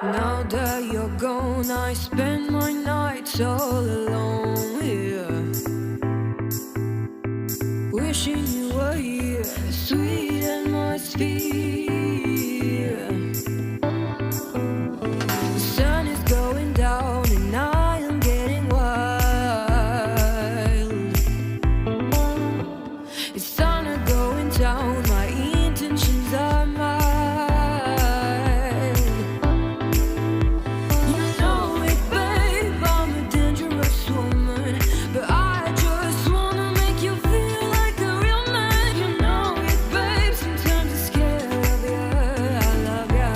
Now that you're gone, I spend my nights all alone here, wishing you were here, sweet atmosphere. The sun is going down and I am getting wild. It's thunder going down, my intentions are mild. You know it, babe, I'm a dangerous woman, but I just wanna make you feel like a real man. You know it, babe, sometimes I'm scared of you, I love you.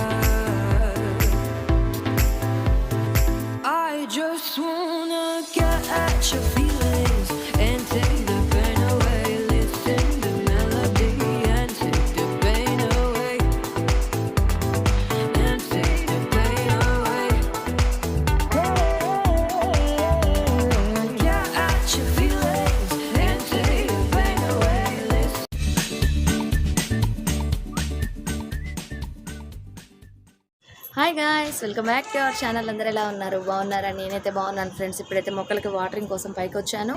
I just wanna get at your feelings and take the pain away. Listen to melody and take the pain away. And take the pain away. Get at your feelings and take the pain away. Listen. Hi guys, welcome back to our channel. అందరూ ఎలా ఉన్నారు? బాగున్నారా? నేనైతే బాగున్నాను friends. ఇప్పుడైతే మొక్కలకి watering కోసం పైకి వచ్చాను.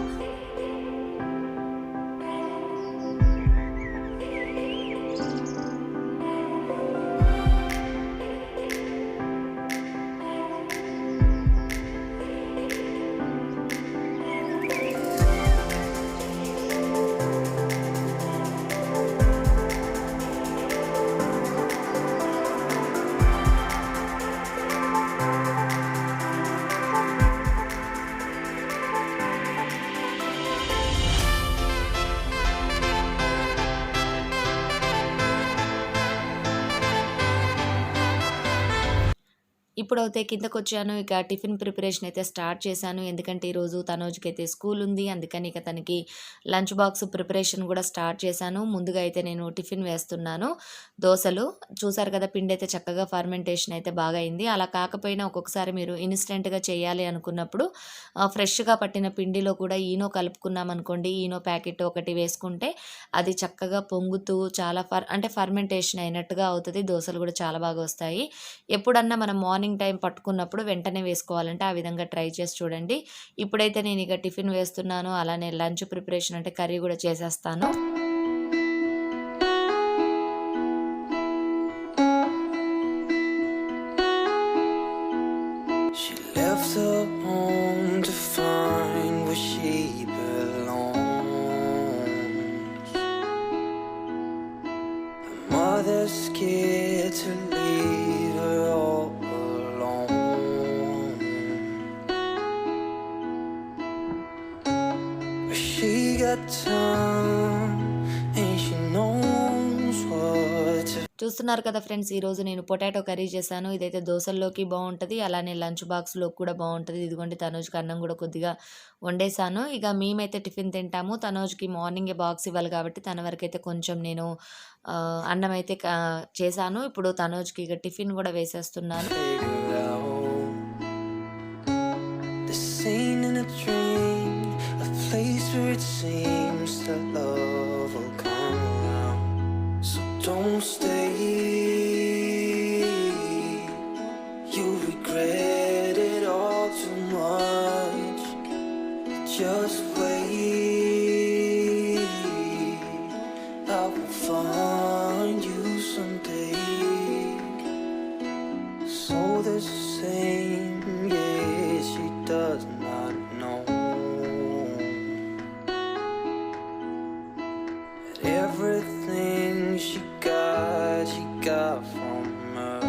ఇప్పుడైతే కిందకొచ్చాను. ఇక టిఫిన్ ప్రిపరేషన్ అయితే స్టార్ట్ చేశాను. ఎందుకంటే ఈరోజు తనోజ్‌కైతే స్కూల్ ఉంది. అందుకని ఇక తనకి లంచ్ బాక్స్ ప్రిపరేషన్ కూడా స్టార్ట్ చేశాను. ముందుగా అయితే నేను టిఫిన్ వేస్తున్నాను. దోసలు చూసారు కదా, పిండి అయితే చక్కగా ఫర్మెంటేషన్ అయితే బాగా అయింది. అలా కాకపోయినా ఒక్కొక్కసారి మీరు ఇన్స్టెంట్‌గా చేయాలి అనుకున్నప్పుడు ఫ్రెష్‌గా పట్టిన పిండిలో కూడా ఈనో కలుపుకున్నాం అనుకోండి, ఈనో ప్యాకెట్ ఒకటి వేసుకుంటే అది చక్కగా పొంగుతూ చాలా ఫర్మెంటేషన్ అయినట్టుగా అవుతది. దోసలు కూడా చాలా బాగా వస్తాయి. ఎప్పుడన్నా మనం మార్నింగ్ టైం పట్టుకున్నప్పుడు వెంటనే వేసుకోవాలంటే ఆ విధంగా ట్రై చేసి చూడండి. ఇప్పుడైతే నేను ఇక టిఫిన్ వేస్తున్నాను. అలానే లంచ్ ప్రిపరేషన్ అంటే కర్రీ కూడా చేసేస్తాను. She left her home to find where she belongs. Her mother's scared to leave her all alone, but she got time and she knows what to. చూస్తున్నారు కదా ఫ్రెండ్స్, ఈరోజు నేను potato curry చేశాను. ఇదైతే దోసల్లోకి బాగుంటుంది, అలానే లంచ్ బాక్స్లోకి కూడా బాగుంటుంది. ఇదిగోండి, తనోజ్కి అన్నం కూడా కొద్దిగా వండేసాను. ఇక మేమైతే టిఫిన్ తింటాము. తనోజ్కి మార్నింగే బాక్స్ ఇవ్వాలి కాబట్టి తన వరకు అయితే కొంచెం నేను అన్నం అయితే చేశాను. ఇప్పుడు తనోజ్కి ఇక టిఫిన్ కూడా వేసేస్తున్నాను. Figure out the scene in a dream, a place where it seems that love will come around. So don't stay, you'll regret it all too much. Just wait, I will find you someday. So the same, yes, she does not know that everything she got from her.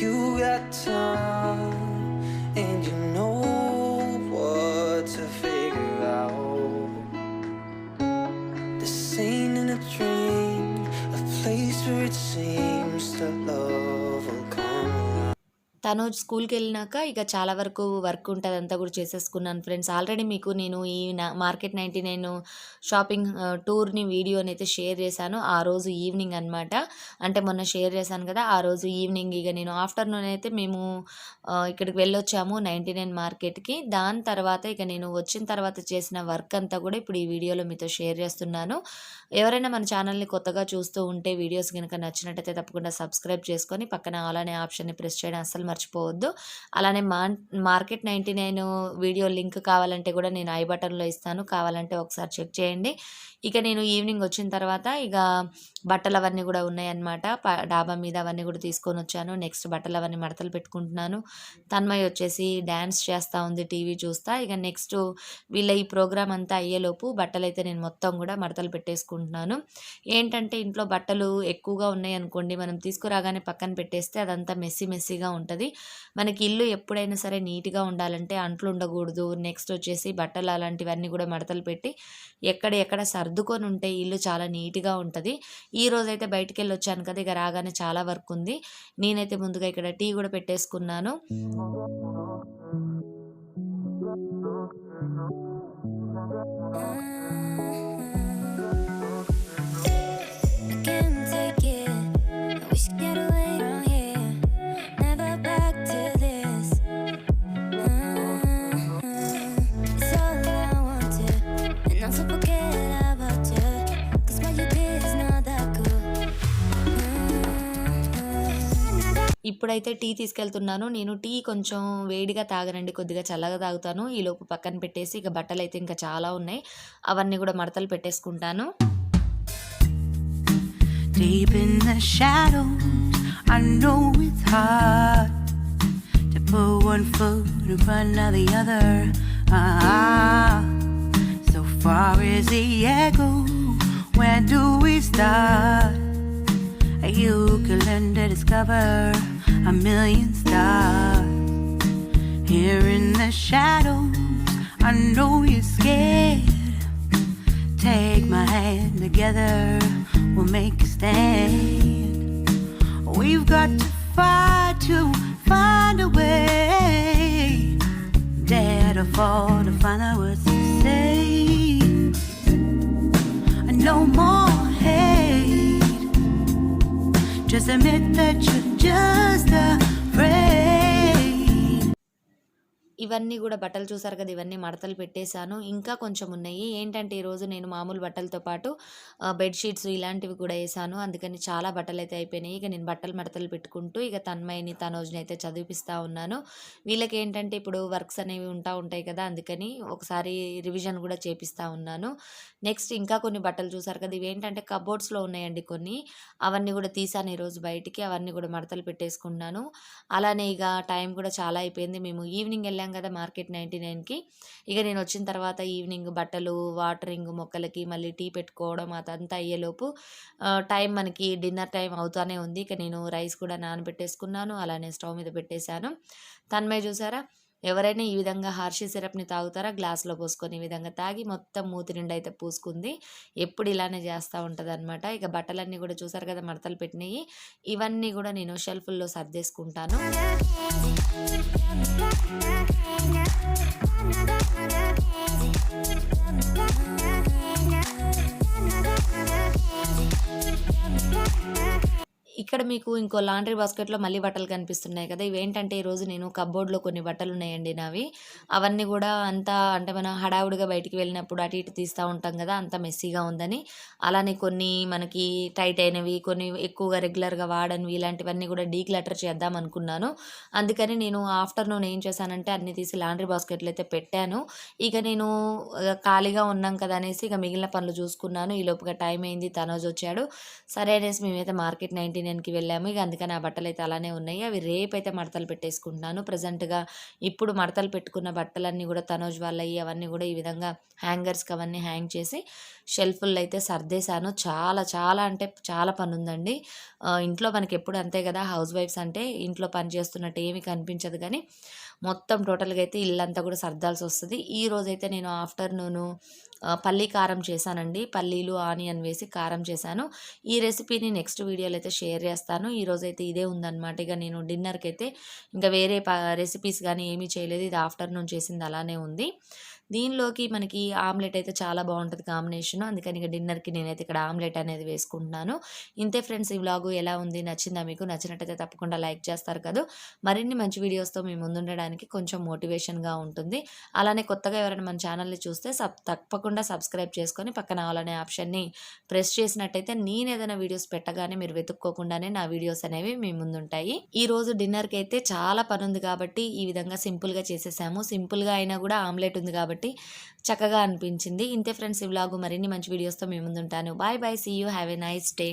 You got time and you know what to figure out. The scene in a dream, a place where it seems that love will come around. Tanoj స్కూల్‌కెళ్ళినాక ఇక చాలా వరకు work ఉంటది. అదంతా కూడా చేసేసుకున్నాను friends. Already మీకు నేను ఈ మార్కెట్ 99 షాపింగ్ టూర్‌ని వీడియోనైతే షేర్ చేశాను. ఆ రోజు ఈవినింగ్ అనమాట. అంటే మొన్న షేర్ చేశాను కదా! ఆ రోజు ఈవినింగ్ ఇక నేను ఆఫ్టర్‌నూన్ అయితే మేము ఇక్కడికి వెళ్ళొచ్చాము 99 మార్కెట్‌కి. దాని తర్వాత ఇక నేను వచ్చిన తర్వాత చేసిన వర్క్ అంతా కూడా ఇప్పుడు ఈ వీడియోలో మీతో షేర్ చేస్తున్నాను. ఎవరైనా మన ఛానల్‌ని కొత్తగా చూస్తూ ఉంటే వీడియోస్ గనుక నచ్చినట్టయితే తప్పకుండా సబ్స్క్రైబ్ చేసుకొని పక్కన ఆల్ అనే ఆప్షన్‌ని ప్రెస్ చేయడం అస్సలు మర్చిపోవద్దు. అలానే మార్కెట్ 99 వీడియో లింక్ కావాలంటే కూడా నేను ఐ బటన్‌లో ఇస్తాను. కావాలంటే ఒకసారి చెక్ చేయండి. ఇక నేను ఈవినింగ్ వచ్చిన తర్వాత ఇక బట్టలవన్నీ కూడా ఉన్నాయన్నమాట. డాబా మీద అవన్నీ కూడా తీసుకొనొచ్చాను. నెక్స్ట్ బట్టలవన్నీ మడతలు పెట్టుకుంటున్నాను. తన్మయ్ వచ్చేసి డాన్స్ చేస్తా ఉంది టీవీ చూస్తా. ఇక నెక్స్ట్ వీళ్ళ ఈ ప్రోగ్రామ్ అంతా అయ్యేలోపు బట్టలైతే నేను మొత్తం కూడా మడతలు పెట్టేసుకుంటున్నాను. ఏంటంటే ఇంట్లో బట్టలు ఎక్కువగా ఉన్నాయనుకోండి, మనం తీసుకురాగానే పక్కన పెట్టేస్తే అదంతా మెస్సీగా ఉంటది. మనకి ఇల్లు ఎప్పుడైనా సరే నీట్‌గా ఉండాలంటే అంట్లు ఉండకూడదు. నెక్స్ట్ వచ్చేసి బట్టలు అలాంటివన్నీ కూడా మడతలు పెట్టి ఎక్కడ సర్దుకొని ఉంటే ఇల్లు చాలా నీట్‌గా ఉంటది. ఈరోజైతే బయటికెళ్ళొచ్చాను కదా! ఇక రాగానే చాలా వర్క్ ఉంది. నేనైతే ముందుగా ఇక్కడ టీ కూడా పెట్టేసుకున్నాను. Can't take it. I wish I get away from here. Never back to this. It's all I wanted, and also forget about you. 'Cause what you did is not that cool. ఇప్పుడైతే tea తీసుకెళ్తున్నాను. నేను tea కొంచెం వేడిగా తాగనండి. కొద్దిగా చల్లగా తాగుతాను. ఈలోపు పక్కన పెట్టేసి ఇక బట్టలైతే ఇంకా చాలా ఉన్నాయి. అవన్నీ కూడా మడతలు పెట్టేసుకుంటాను. Deep in the shadows, I know it's hard to put one foot in front of the other. Ah, so far is the echo. Where do we start? You can learn to discover a million stars. Here in the shadows, I know you're scared. Take my hand, together we'll make a stand. We've got to fight to find a way. Dare to fall to find out what to say. No more hate. Just admit that you're just afraid. ఇవన్నీ కూడా బట్టలు చూసారు కదా! ఇవన్నీ మడతలు పెట్టేశాను. ఇంకా కొంచెం ఉన్నాయి. ఏంటంటే ఈరోజు నేను మామూలు బట్టలతో పాటు బెడ్ షీట్స్ ఇలాంటివి కూడా ఏశాను. అందుకని చాలా బట్టలైతే అయిపోయినాయి. ఇక నేను బట్టలు మడతలు పెట్టుకుంటూ ఇక తన్మయ్‌ని, తనోజ్‌ని అయితే చదివిపిస్తా ఉన్నాను. వీళ్ళకేంటంటే ఇప్పుడు వర్క్స్ అనేవి ఉంటాయి కదా! అందుకని ఒకసారి రివిజన్ కూడా చేపిస్తా ఉన్నాను. నెక్స్ట్ ఇంకా కొన్ని బట్టలు చూసారు కదా! ఇవేంటంటే కబోర్డ్స్‌లో ఉన్నాయండి కొన్ని. అవన్నీ కూడా తీశాను ఈరోజు బయటికి. అవన్నీ కూడా మడతలు పెట్టేసుకున్నాను. అలానే ఇక టైం కూడా చాలా అయిపోయింది. మేము ఈవినింగ్ వెళ్ళాం కదా మార్కెట్ 99కి. ఇక నేను వచ్చిన తర్వాత ఈవినింగ్ బట్టలు, వాటరింగ్ మొక్కలకి, మళ్ళీ టీ పెట్టుకోవడం అదంతా అయ్యేలోపు టైం మనకి డిన్నర్ టైం అవుతానే ఉంది. ఇక నేను రైస్ కూడా నానబెట్టేసుకున్నాను. అలానే స్టవ్ మీద పెట్టేశాను. తన్మయ్ చూసారా? ఎవరైనా ఈ విధంగా హార్షీ సిరప్‌ని తాగుతారా? గ్లాస్‌లో పోసుకొని ఈ విధంగా తాగి మొత్తం మూతి నిండా అయితే పూసుకుంది. ఎప్పుడు ఇలానే చేస్తా ఉంటదనమాట. ఇక బట్టలన్నీ కూడా చూసారు కదా మడతలు పెట్టినయి. ఇవన్నీ కూడా నేను షెల్ఫుల్లో సర్దేసుకుంటాను. ఇక్కడ మీకు ఇంకో లాండ్రీ బాస్కెట్‌లో మళ్ళీ బట్టలు కనిపిస్తున్నాయి కదా! ఇవేంటంటే ఈరోజు నేను కప్‌బోర్డ్‌లో కొన్ని బట్టలున్నాయండి నావి. అవన్నీ గూడా అంతా అంటే మనం హడావుడిగా బయటికి వెళ్ళినప్పుడు అటు ఇటు తీస్తా ఉంటాం గదా! అంతా మెస్సీగా ఉందని. అలానే కొన్ని మనకి టైట్ అయినవి, కొన్ని ఎక్కువగా రెగ్యులర్‌గా వాడనివి ఇలాంటివన్నీ గూడా డీక్లటర్ చేద్దాం అనుకున్నాను. అందుకని నేను ఆఫ్టర్‌నూన్ ఏం చేశానంటే అన్నీ తీసి లాండ్రీ బాస్కెట్‌లో అయితే పెట్టాను. ఇక నేను ఖాళీగా ఉన్నాం కదా అనేసి ఇక మిగిలిన పనులు చూసుకున్నాను. ఈలోపుగా టైం అయింది. తనోజొచ్చాడు. సరే అనేసి మేమైతే మార్కెట్ 99కి వెళ్ళాము. ఇక అందుకని ఆ బట్టలైతే అలానే ఉన్నాయి. అవి రేపైతే మడతలు పెట్టేసుకుంటున్నాను. ప్రెజెంట్‌గా ఇప్పుడు మడతలు పెట్టుకున్న బట్టలన్నీ గూడా తనోజ్ వాళ్ళయి అవన్నీ గూడా ఈ విధంగా హ్యాంగర్స్‌కి అవన్నీ హ్యాంగ్ చేసి షెల్ఫుల్లో అయితే సర్దేశాను. చాలా అంటే చాలా పనుందండి. ఇంట్లో మనకెప్పుడు అంతే గదా! హౌస్ వైఫ్స్ అంటే ఇంట్లో పని చేస్తున్నట్టు ఏమీ కనిపించదు గానీ, మొత్తం టోటల్గా అయితే ఇల్లంతా కూడా సర్దాల్సి వస్తుంది. ఈరోజైతే నేను ఆఫ్టర్నూను పల్లీ కారం చేశానండి. పల్లీలు ఆనియన్ వేసి కారం చేశాను. ఈ రెసిపీని నెక్స్ట్ వీడియోలో అయితే షేర్ చేస్తాను. ఈరోజైతే ఇదే ఉందన్నమాట. ఇక నేను డిన్నర్కి అయితే ఇంకా వేరే రెసిపీస్ కానీ ఏమీ చేయలేదు. ఇది ఆఫ్టర్నూన్ చేసింది అలానే ఉంది. దీనిలోకి మనకి ఆమ్లెట్ అయితే చాలా బాగుంటుంది కాంబినేషన్. అందుకని ఇక డిన్నర్కి నేనైతే ఇక్కడ ఆమ్లెట్ అనేది వేసుకుంటున్నాను. ఇంతే ఫ్రెండ్స్, ఈ వ్లాగు ఎలా ఉంది, నచ్చిందా మీకు? నచ్చినట్టయితే తప్పకుండా లైక్ చేస్తారు కదా. మరిన్ని మంచి వీడియోస్తో మీ ముందుండడానికి కొంచెం మోటివేషన్గా ఉంటుంది. అలానే కొత్తగా ఎవరైనా మన ఛానల్ని చూస్తే తప్పకుండా సబ్స్క్రైబ్ చేసుకొని పక్కన ఆల్ అనే ఆప్షన్ని ప్రెస్ చేసినట్టయితే నేను ఏదైనా వీడియోస్ పెట్టగానే మీరు వెతుక్కోకుండానే నా వీడియోస్ అనేవి మీ ముందుంటాయి. ఈ రోజు డిన్నర్కి అయితే చాలా పని ఉంది కాబట్టి ఈ విధంగా సింపుల్గా చేసేసాము. సింపుల్గా అయినా కూడా ఆమ్లెట్ ఉంది కాబట్టి చక్కగా అనిపించింది. ఇంతే ఫ్రెండ్స్, ఈ వ్లాగు మరిన్ని మంచి వీడియోస్తో మీ ముందుంటాను. Bye bye, see you, have a nice day.